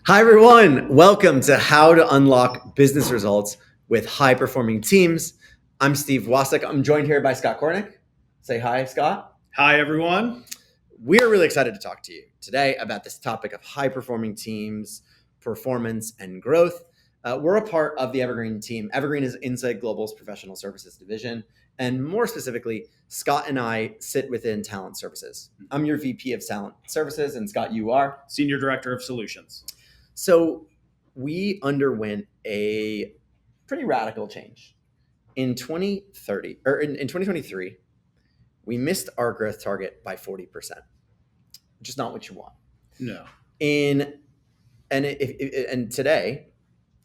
Hi, everyone. Welcome to How to Unlock Business Results with High Performing Teams. I'm Steve Wasik. I'm joined here by Scott Cornick. Say hi, Scott. Hi, everyone. We're really excited to talk to you today about this topic of high performing teams, performance, and growth. We're a part of the Evergreen team. Evergreen is Inside Global's professional services division. And more specifically, Scott and I sit within talent services. I'm your VP of talent services, and Scott, you are Senior Director of Solutions. So we underwent a pretty radical change. In 2030 or in 2023, we missed our growth target by 40%, which is not what you want. No. And today,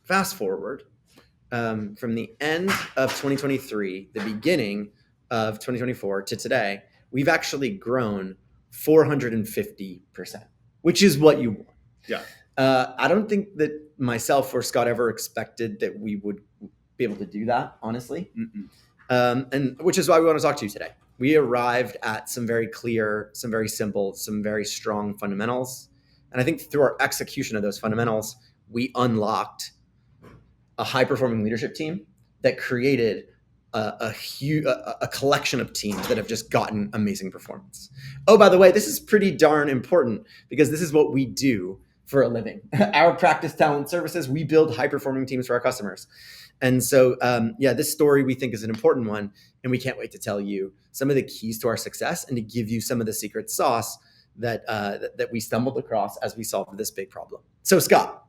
fast forward from the end of 2023, the beginning of 2024 to today, we've actually grown 450%, which is what you want. Yeah. I don't think that myself or Scott ever expected that we would be able to do that, honestly. And which is why we want to talk to you today. We arrived at some very clear, some very simple, some very strong fundamentals. And I think through our execution of those fundamentals, we unlocked a high-performing leadership team that created a collection of teams that have just gotten amazing performance. Oh, by the way, this is pretty darn important because this is what we do for a living. Our practice talent services, we build high-performing teams for our customers. And so, this story we think is an important one, and we can't wait to tell you some of the keys to our success and to give you some of the secret sauce that we stumbled across as we solved this big problem. So, Scott,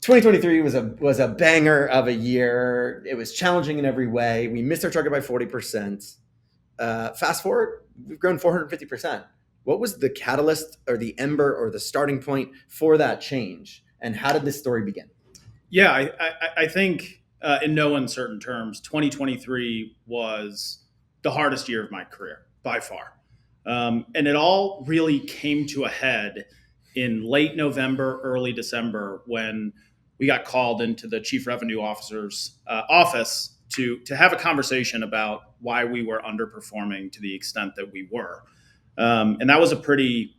2023 was a banger of a year. It was challenging in every way. We missed our target by 40%. Fast forward, we've grown 450%. What was the catalyst or the ember or the starting point for that change? And how did this story begin? Yeah, I think in no uncertain terms, 2023 was the hardest year of my career by far. And it all really came to a head in late November, early December, when we got called into the Chief Revenue Officer's office to have a conversation about why we were underperforming to the extent that we were. And that was a pretty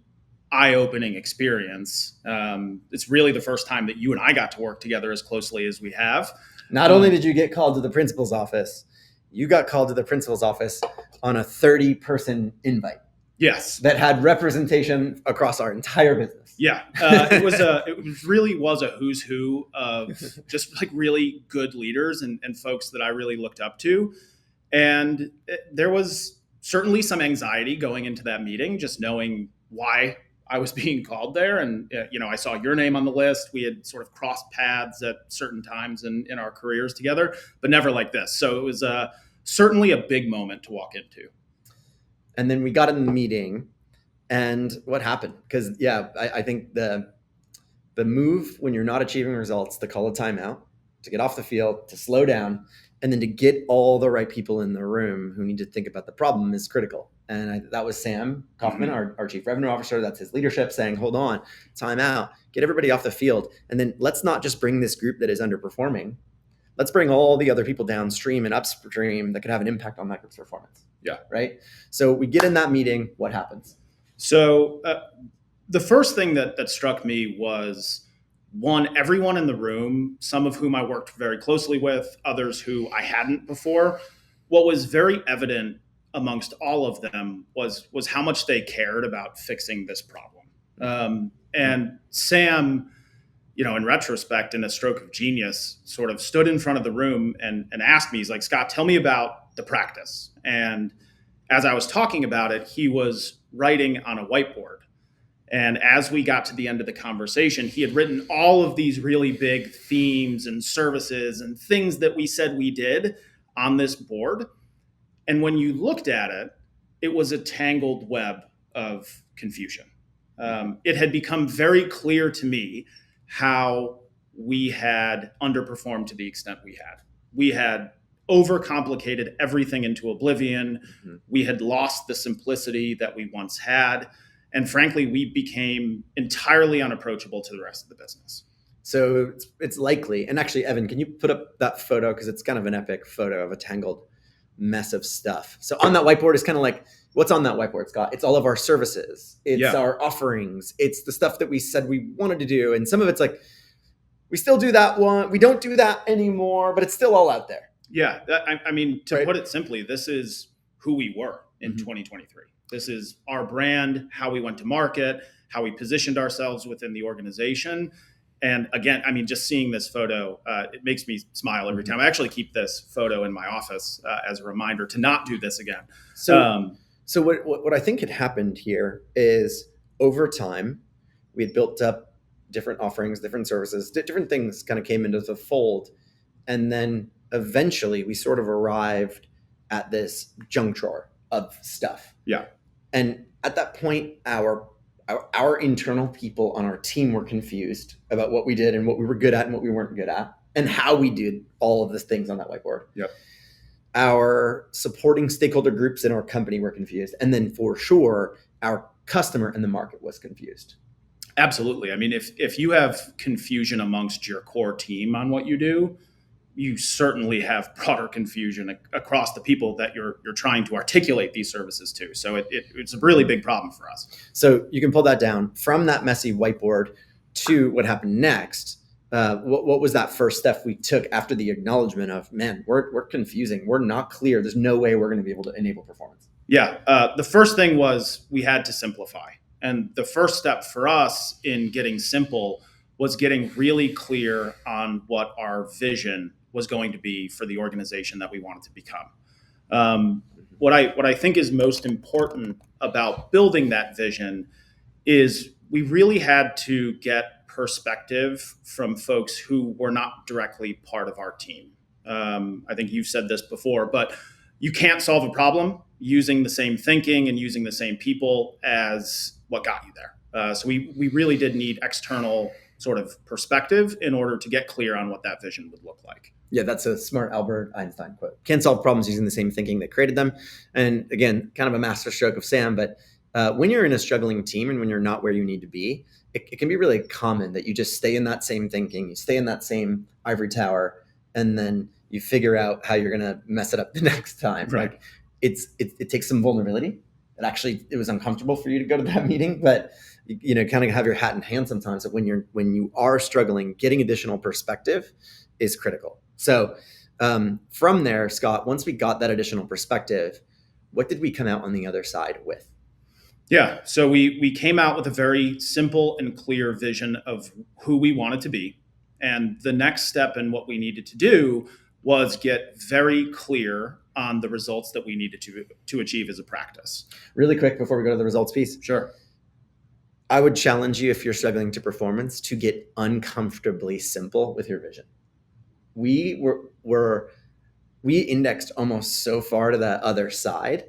eye-opening experience. It's really the first time that you and I got to work together as closely as we have. Not only did you get called to the principal's office, you got called to the principal's office on a 30-person invite. Yes, that had representation across our entire business. Yeah, it really was a who's who of just like really good leaders and folks that I really looked up to. And there was certainly some anxiety going into that meeting, just knowing why I was being called there. And, I saw your name on the list. We had sort of crossed paths at certain times in our careers together, but never like this. So it was certainly a big moment to walk into. And then we got in the meeting, and what happened? Because, I think the move when you're not achieving results, to call a timeout, to get off the field, to slow down, and then to get all the right people in the room who need to think about the problem is critical. And that was Sam Kaufman, our Chief Revenue Officer. That's his leadership saying, hold on, time out, get everybody off the field. And then let's not just bring this group that is underperforming. Let's bring all the other people downstream and upstream that could have an impact on that group's performance. Yeah. Right. So we get in that meeting. What happens? So the first thing that struck me was, one, everyone in the room, some of whom I worked very closely with, others who I hadn't before. What was very evident amongst all of them was how much they cared about fixing this problem. And Sam, in retrospect, in a stroke of genius, sort of stood in front of the room and asked me, he's like, Scott, tell me about the practice. And as I was talking about it, he was writing on a whiteboard. And as we got to the end of the conversation, he had written all of these really big themes and services and things that we said we did on this board. And when you looked at it, it was a tangled web of confusion. It had become very clear to me how we had underperformed to the extent we had. We had overcomplicated everything into oblivion. Mm-hmm. We had lost the simplicity that we once had. And frankly, we became entirely unapproachable to the rest of the business. So it's likely, and actually, Evan, can you put up that photo? Because it's kind of an epic photo of a tangled mess of stuff. So on that whiteboard is kind of like, What's on that whiteboard, Scott? It's all of our services. It's Yeah. our offerings. It's the stuff that we said we wanted to do. And some of it's like, we still do that one. We don't do that anymore, but it's still all out there. Yeah. I mean, to Right. put it simply, this is who we were in 2023. This is our brand, how we went to market, how we positioned ourselves within the organization. And again, I mean, just seeing this photo, it makes me smile every time. I actually keep this photo in my office as a reminder to not do this again. So what I think had happened here is over time, we had built up different offerings, different services, different things kind of came into the fold. And then eventually we sort of arrived at this juncture of stuff. Yeah. And at that point, our internal people on our team were confused about what we did and what we were good at and what we weren't good at and how we did all of these things on that whiteboard. Yep. Our supporting stakeholder groups in our company were confused. And then for sure, our customer and the market was confused. Absolutely. I mean, if you have confusion amongst your core team on what you do, you certainly have broader confusion across the people that you're trying to articulate these services to. So it's a really big problem for us. So you can pull that down from that messy whiteboard to what happened next. What was that first step we took after the acknowledgement of, man, we're confusing. We're not clear. There's no way we're going to be able to enable performance. Yeah. The first thing was we had to simplify. And the first step for us in getting simple was getting really clear on what our vision was going to be for the organization that we wanted to become. What I think is most important about building that vision is we really had to get perspective from folks who were not directly part of our team. I think you've said this before, but you can't solve a problem using the same thinking and using the same people as what got you there. So we really did need external sort of perspective in order to get clear on what that vision would look like. Yeah, that's a smart Albert Einstein quote. Can't solve problems using the same thinking that created them. And again, kind of a masterstroke of Sam, but when you're in a struggling team and when you're not where you need to be, it can be really common that you just stay in that same thinking, you stay in that same ivory tower, and then you figure out how you're going to mess it up the next time. Right. Like it takes some vulnerability. It was uncomfortable for you to go to that meeting, but kind of have your hat in hand sometimes. That when you are struggling, getting additional perspective is critical. So from there, Scott, once we got that additional perspective, what did we come out on the other side with? Yeah, so we came out with a very simple and clear vision of who we wanted to be. And the next step in what we needed to do was get very clear on the results that we needed to achieve as a practice. Really quick before we go to the results piece. Sure. I would challenge you, if you're struggling to performance, to get uncomfortably simple with your vision. We indexed almost so far to that other side.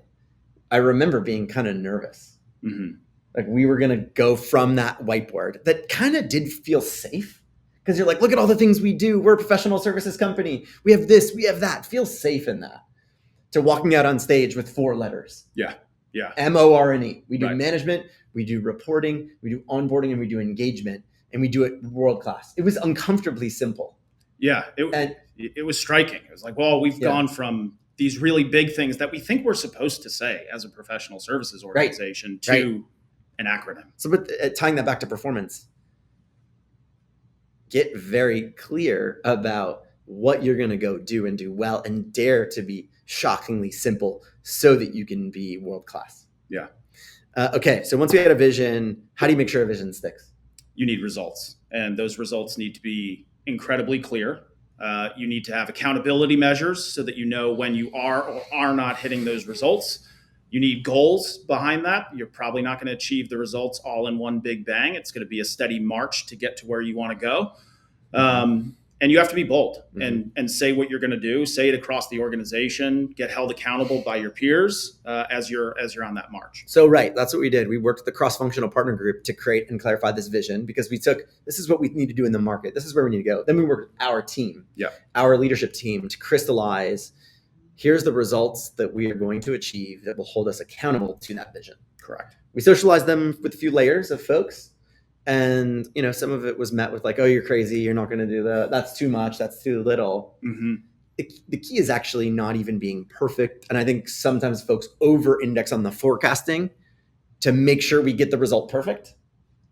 I remember being kind of nervous. Mm-hmm. Like we were going to go from that whiteboard that kind of did feel safe because you're like, look at all the things we do. We're a professional services company. We have this, we have that. Feel safe in that. To walking out on stage with 4 letters. Yeah. MORNE. We do Right. management, we do reporting, we do onboarding, and we do engagement, and we do it world class. It was uncomfortably simple. Yeah. It was striking. It was like, well, we've gone from these really big things that we think we're supposed to say as a professional services organization to an acronym. So, but tying that back to performance, get very clear about what you're going to go do and do well, and dare to be shockingly simple so that you can be world class. Yeah. Okay. So once we had a vision, how do you make sure a vision sticks? You need results, and those results need to be incredibly clear. You need to have accountability measures so that you know when you are or are not hitting those results. You need goals behind that. You're probably not going to achieve the results all in one big bang. It's going to be a steady march to get to where you want to go. And you have to be bold and say what you're going to do. Say it across the organization. Get held accountable by your peers as you're on that march. So that's what we did. We worked with the cross-functional partner group to create and clarify this vision, because we took, this is what we need to do in the market. This is where we need to go. Then we worked with our team, our leadership team, to crystallize, here's the results that we are going to achieve that will hold us accountable to that vision. Correct. We socialized them with a few layers of folks. And, some of it was met with like, oh, you're crazy. You're not going to do that. That's too much. That's too little. Mm-hmm. the key is actually not even being perfect. And I think sometimes folks over index on the forecasting to make sure we get the result perfect.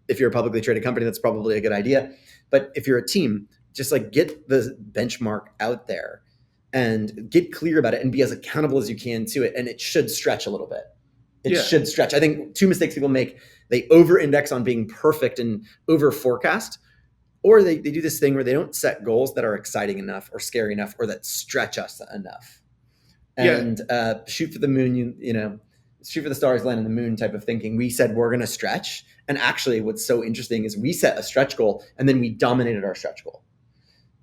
If you're a publicly traded company, that's probably a good idea. But if you're a team, just like get the benchmark out there and get clear about it and be as accountable as you can to it. And it should stretch a little bit. It should stretch. I think two mistakes people make: they over index on being perfect and over forecast, or they do this thing where they don't set goals that are exciting enough or scary enough or that stretch us enough. And shoot for the moon, shoot for the stars, land on the moon type of thinking. We said we're going to stretch. And actually what's so interesting is we set a stretch goal and then we dominated our stretch goal.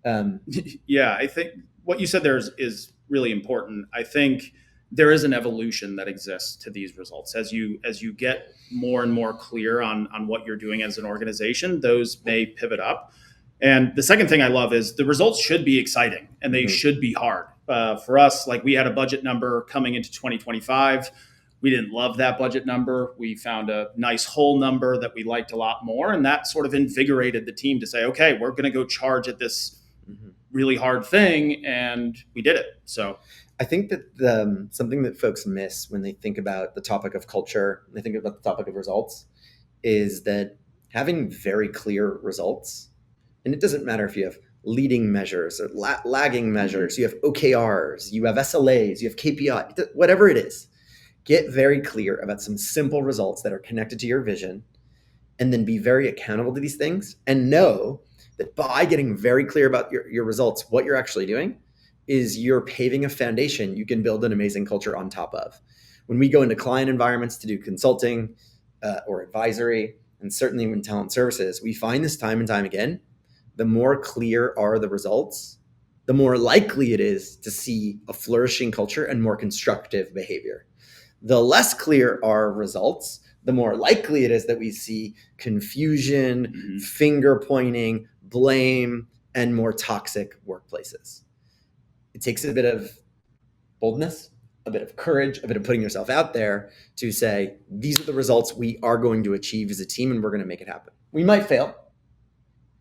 I think what you said there is really important. I think there is an evolution that exists to these results. As you get more and more clear on what you're doing as an organization, those may pivot up. And the second thing I love is the results should be exciting and they should be hard. For us, like we had a budget number coming into 2025. We didn't love that budget number. We found a nice whole number that we liked a lot more. And that sort of invigorated the team to say, okay, we're going to go charge at this really hard thing. And we did it. So I think that something that folks miss when they think about the topic of culture, they think about the topic of results, is that having very clear results, and it doesn't matter if you have leading measures or lagging measures, you have OKRs, you have SLAs, you have KPI, whatever it is, get very clear about some simple results that are connected to your vision, and then be very accountable to these things, and know that by getting very clear about your results, what you're actually doing is you're paving a foundation you can build an amazing culture on top of. When we go into client environments to do consulting or advisory, and certainly in talent services, we find this time and time again, the more clear are the results, the more likely it is to see a flourishing culture and more constructive behavior. The less clear are results, the more likely it is that we see confusion, finger pointing, blame, and more toxic workplaces. It takes a bit of boldness, a bit of courage, a bit of putting yourself out there to say, these are the results we are going to achieve as a team, and we're going to make it happen. We might fail,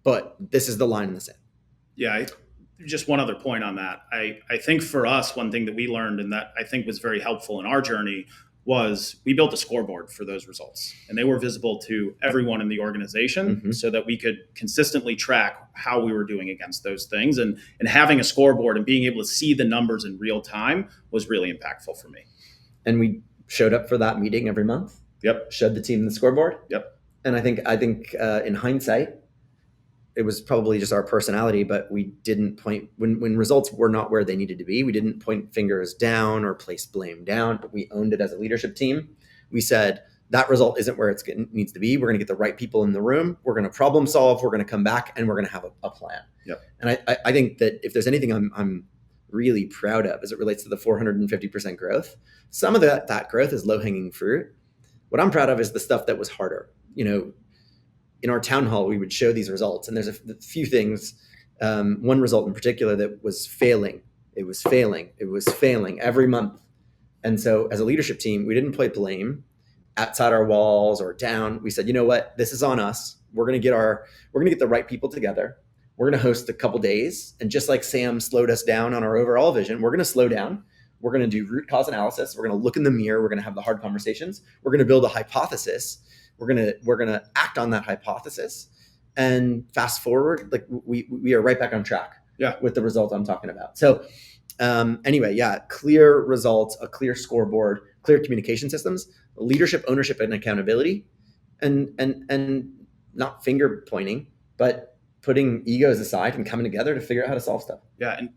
but this is the line in the sand. Yeah, just one other point on that. I think for us, one thing that we learned and that I think was very helpful in our journey was we built a scoreboard for those results, and they were visible to everyone in the organization so that we could consistently track how we were doing against those things. And having a scoreboard and being able to see the numbers in real time was really impactful for me. And we showed up for that meeting every month. Yep. Showed the team the scoreboard. Yep. And I think in hindsight, it was probably just our personality, but we didn't point when results were not where they needed to be. We didn't point fingers down or place blame down, but we owned it as a leadership team. We said that result isn't where it needs to be. We're going to get the right people in the room. We're going to problem solve. We're going to come back and we're going to have a plan. Yep. And I think that if there's anything I'm really proud of as it relates to the 450% growth, some of that growth is low hanging fruit. What I'm proud of is the stuff that was harder. In our town hall, we would show these results, and there's a few things. One result in particular that was failing. It was failing every month. And so as a leadership team, we didn't play blame outside our walls or down. We said, you know what, this is on us. We're going to get the right people together. We're going to host a couple days. And just like Sam slowed us down on our overall vision, we're going to slow down. We're going to do root cause analysis. We're going to look in the mirror. We're going to have the hard conversations. We're going to build a hypothesis. We're gonna act on that hypothesis, and fast forward, like we are right back on track with the result I'm talking about. So anyway, clear results, a clear scoreboard, clear communication systems, leadership, ownership, and accountability, and not finger pointing, but putting egos aside and coming together to figure out how to solve stuff. Yeah, and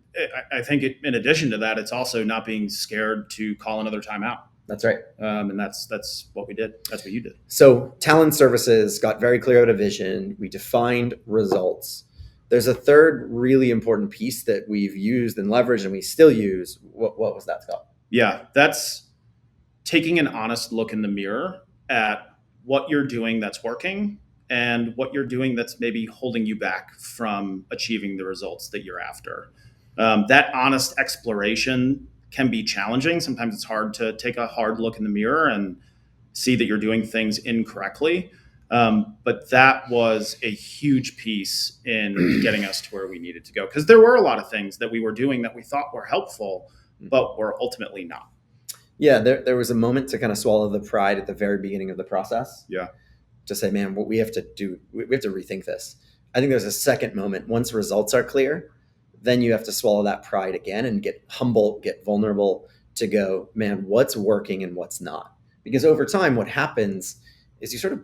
I think in addition to that, it's also not being scared to call another timeout. That's right. And that's what we did. That's what you did. So talent services got very clear about a vision. We defined results. There's a third really important piece that we've used and leveraged and we still use. What was that, Scott? Yeah, that's taking an honest look in the mirror at what you're doing that's working and what you're doing that's maybe holding you back from achieving the results that you're after. That honest exploration can be challenging. Sometimes it's hard to take a hard look in the mirror and see that you're doing things incorrectly. But that was a huge piece in getting us to where we needed to go, because there were a lot of things that we were doing that we thought were helpful, but were ultimately not. Yeah, there was a moment to kind of swallow the pride at the very beginning of the process. Yeah. To say, man, what we have to do, we have to rethink this. I think there's a second moment. Once results are clear, then you have to swallow that pride again and get humble, get vulnerable to go, man, what's working and what's not? Because over time, what happens is you sort of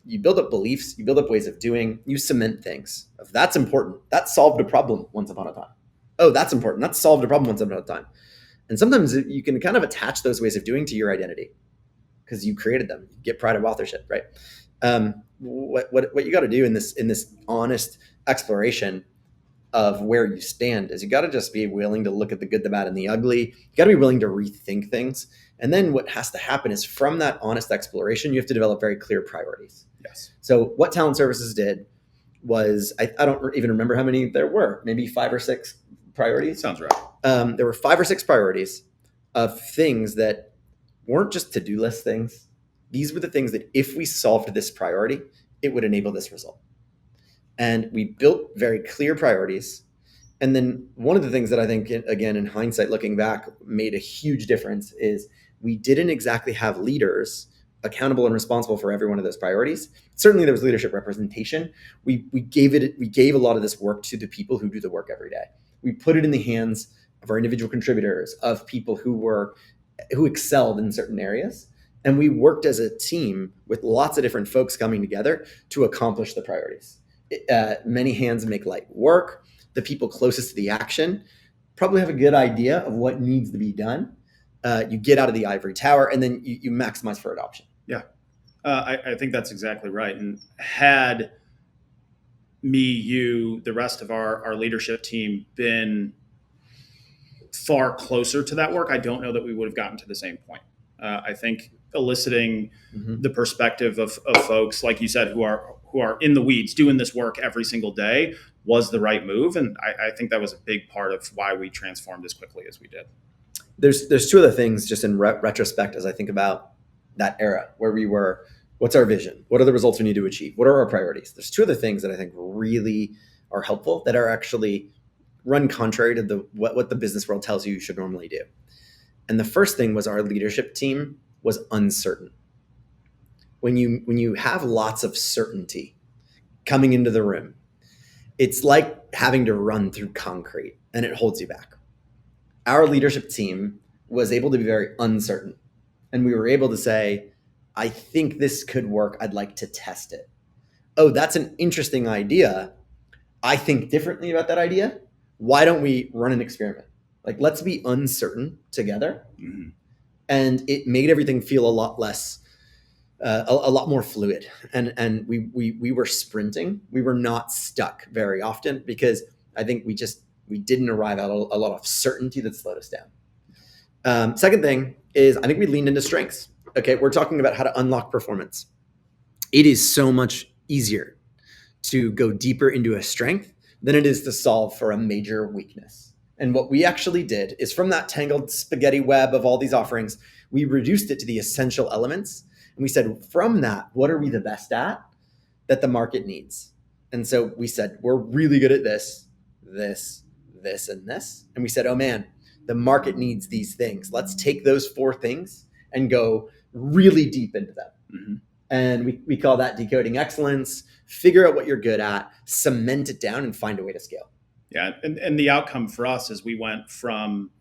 you build up beliefs, you build up ways of doing, you cement things. If that's important, that solved a problem once upon a time. Oh, that's important. That solved a problem once upon a time. And sometimes you can kind of attach those ways of doing to your identity because you created them. You get pride of authorship, right? What you got to do in this honest exploration of where you stand is you got to just be willing to look at the good, the bad, and the ugly. You got to be willing to rethink things. And then what has to happen is from that honest exploration, you have to develop very clear priorities. Yes. So what Talent Services did was, I don't even remember how many there were, maybe 5 or 6 priorities. Sounds right. There were 5 or 6 priorities of things that weren't just to-do list things. These were the things that if we solved this priority, it would enable this result. And we built very clear priorities. And then one of the things that I think, again, in hindsight, looking back, made a huge difference is we didn't exactly have leaders accountable and responsible for every one of those priorities. Certainly there was leadership representation. We gave a lot of this work to the people who do the work every day. We put it in the hands of our individual contributors, of people who excelled in certain areas. And we worked as a team with lots of different folks coming together to accomplish the priorities. Many hands make light work. The people closest to the action probably have a good idea of what needs to be done. You get out of the ivory tower, and then you maximize for adoption. Yeah, I think that's exactly right. And had me, you, the rest of our leadership team been far closer to that work, I don't know that we would have gotten to the same point. I think eliciting the perspective of folks, like you said, who are in the weeds doing this work every single day was the right move. And I think that was a big part of why we transformed as quickly as we did. There's 2 other things just in retrospect as I think about that era where we were. What's our vision? What are the results we need to achieve? What are our priorities? There's 2 other things that I think really are helpful that are actually run contrary to what the business world tells you should normally do. And the first thing was our leadership team was uncertain. When you have lots of certainty coming into the room, it's like having to run through concrete and it holds you back. Our leadership team was able to be very uncertain. And we were able to say, I think this could work. I'd like to test it. Oh, that's an interesting idea. I think differently about that idea. Why don't we run an experiment? Like, let's be uncertain together. Mm-hmm. And it made everything feel a lot less, a lot more fluid. And we were sprinting. We were not stuck very often because I think we didn't arrive at a lot of certainty that slowed us down. Second thing is I think we leaned into strengths. Okay, we're talking about how to unlock performance. It is so much easier to go deeper into a strength than it is to solve for a major weakness. And what we actually did is from that tangled spaghetti web of all these offerings, we reduced it to the essential elements. And we said, from that, what are we the best at that the market needs? And so we said, we're really good at this, this, this, and this. And we said, oh man, the market needs these things. Let's take those 4 things and go really deep into them. Mm-hmm. And we call that decoding excellence. Figure out what you're good at, cement it down, and find a way to scale. Yeah. And the outcome for us is we went from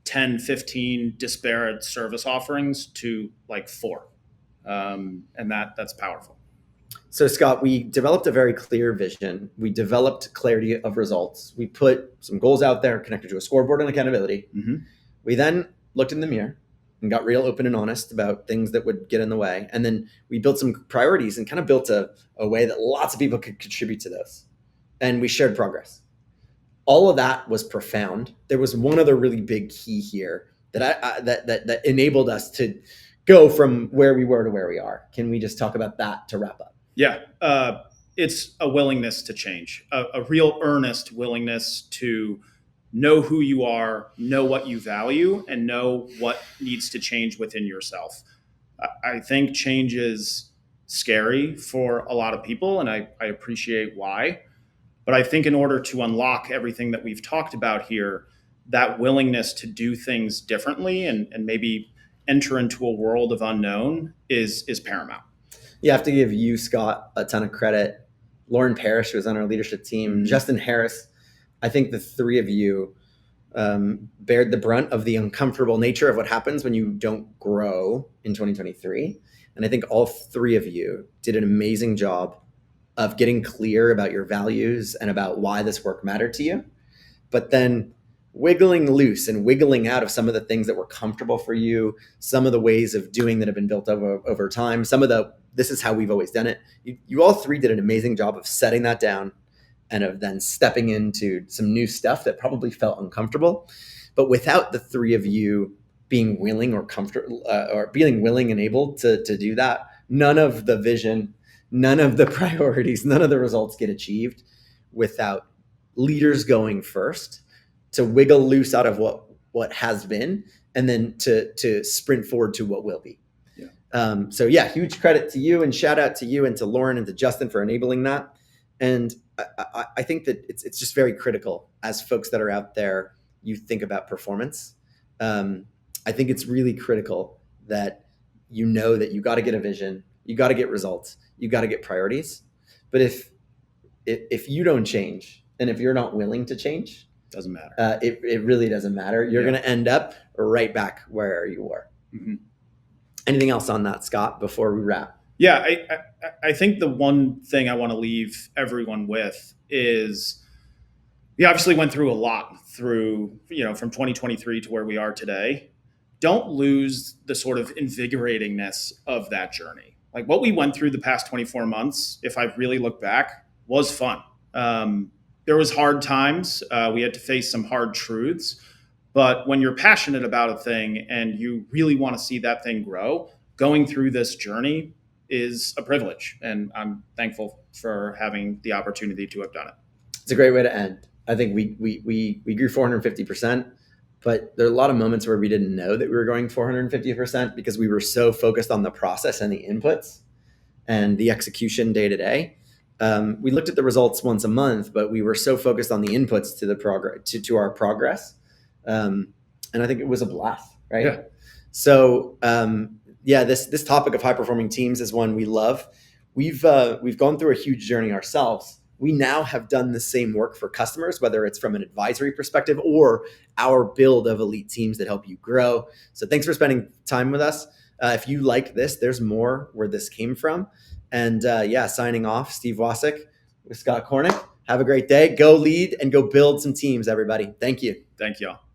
10, 15 disparate service offerings to like 4. And that's powerful. So Scott, we developed a very clear vision. We developed clarity of results. We put some goals out there connected to a scoreboard and accountability. Mm-hmm. We then looked in the mirror and got real open and honest about things that would get in the way. And then we built some priorities and kind of built a way that lots of people could contribute to those. And we shared progress. All of that was profound. There was one other really big key here that enabled us to go from where we were to where we are. Can we just talk about that to wrap up? Yeah. It's a willingness to change, a real earnest willingness to know who you are, know what you value, and know what needs to change within yourself. I think change is scary for a lot of people, and I appreciate why. But I think in order to unlock everything that we've talked about here, that willingness to do things differently and maybe enter into a world of unknown is paramount. You have to give you, Scott, a ton of credit. Lauren Parrish was on our leadership team. Justin Harris. I think the three of you bared the brunt of the uncomfortable nature of what happens when you don't grow in 2023. And I think all three of you did an amazing job of getting clear about your values and about why this work mattered to you, but then wiggling loose and wiggling out of some of the things that were comfortable for you, some of the ways of doing that have been built over time, some of the, this is how we've always done it. You all three did an amazing job of setting that down and of then stepping into some new stuff that probably felt uncomfortable. But without the three of you being willing or comfortable or being willing and able to do that, none of the vision, none of the priorities, none of the results get achieved without leaders going first to wiggle loose out of what has been and then to sprint forward to what will be. So yeah, huge credit to you and shout out to you and to Lauren and to Justin for enabling that. And I think that it's just very critical as folks that are out there, you think about performance. I think it's really critical that you know that you got to get a vision, you got to get results, you got to get priorities. But if you don't change and if you're not willing to change, doesn't matter. It really doesn't matter. You're going to end up right back where you were. Mm-hmm. Anything else on that, Scott, before we wrap? Yeah, I think the one thing I want to leave everyone with is we obviously went through a lot through, from 2023 to where we are today. Don't lose the sort of invigoratingness of that journey. Like what we went through the past 24 months, if I really look back, was fun. There was hard times. We had to face some hard truths. But when you're passionate about a thing and you really want to see that thing grow, going through this journey is a privilege. And I'm thankful for having the opportunity to have done it. It's a great way to end. I think we grew 450%, but there are a lot of moments where we didn't know that we were going 450% because we were so focused on the process and the inputs and the execution day to day. We looked at the results once a month, but we were so focused on the inputs to the progress, to our progress. And I think it was a blast, right? Yeah. So this topic of high performing teams is one we love. We've gone through a huge journey ourselves. We now have done the same work for customers, whether it's from an advisory perspective or our build of elite teams that help you grow. So thanks for spending time with us. If you like this, there's more where this came from. And signing off, Steve Wasik with Scott Cornick. Have a great day. Go lead and go build some teams, everybody. Thank you. Thank you all.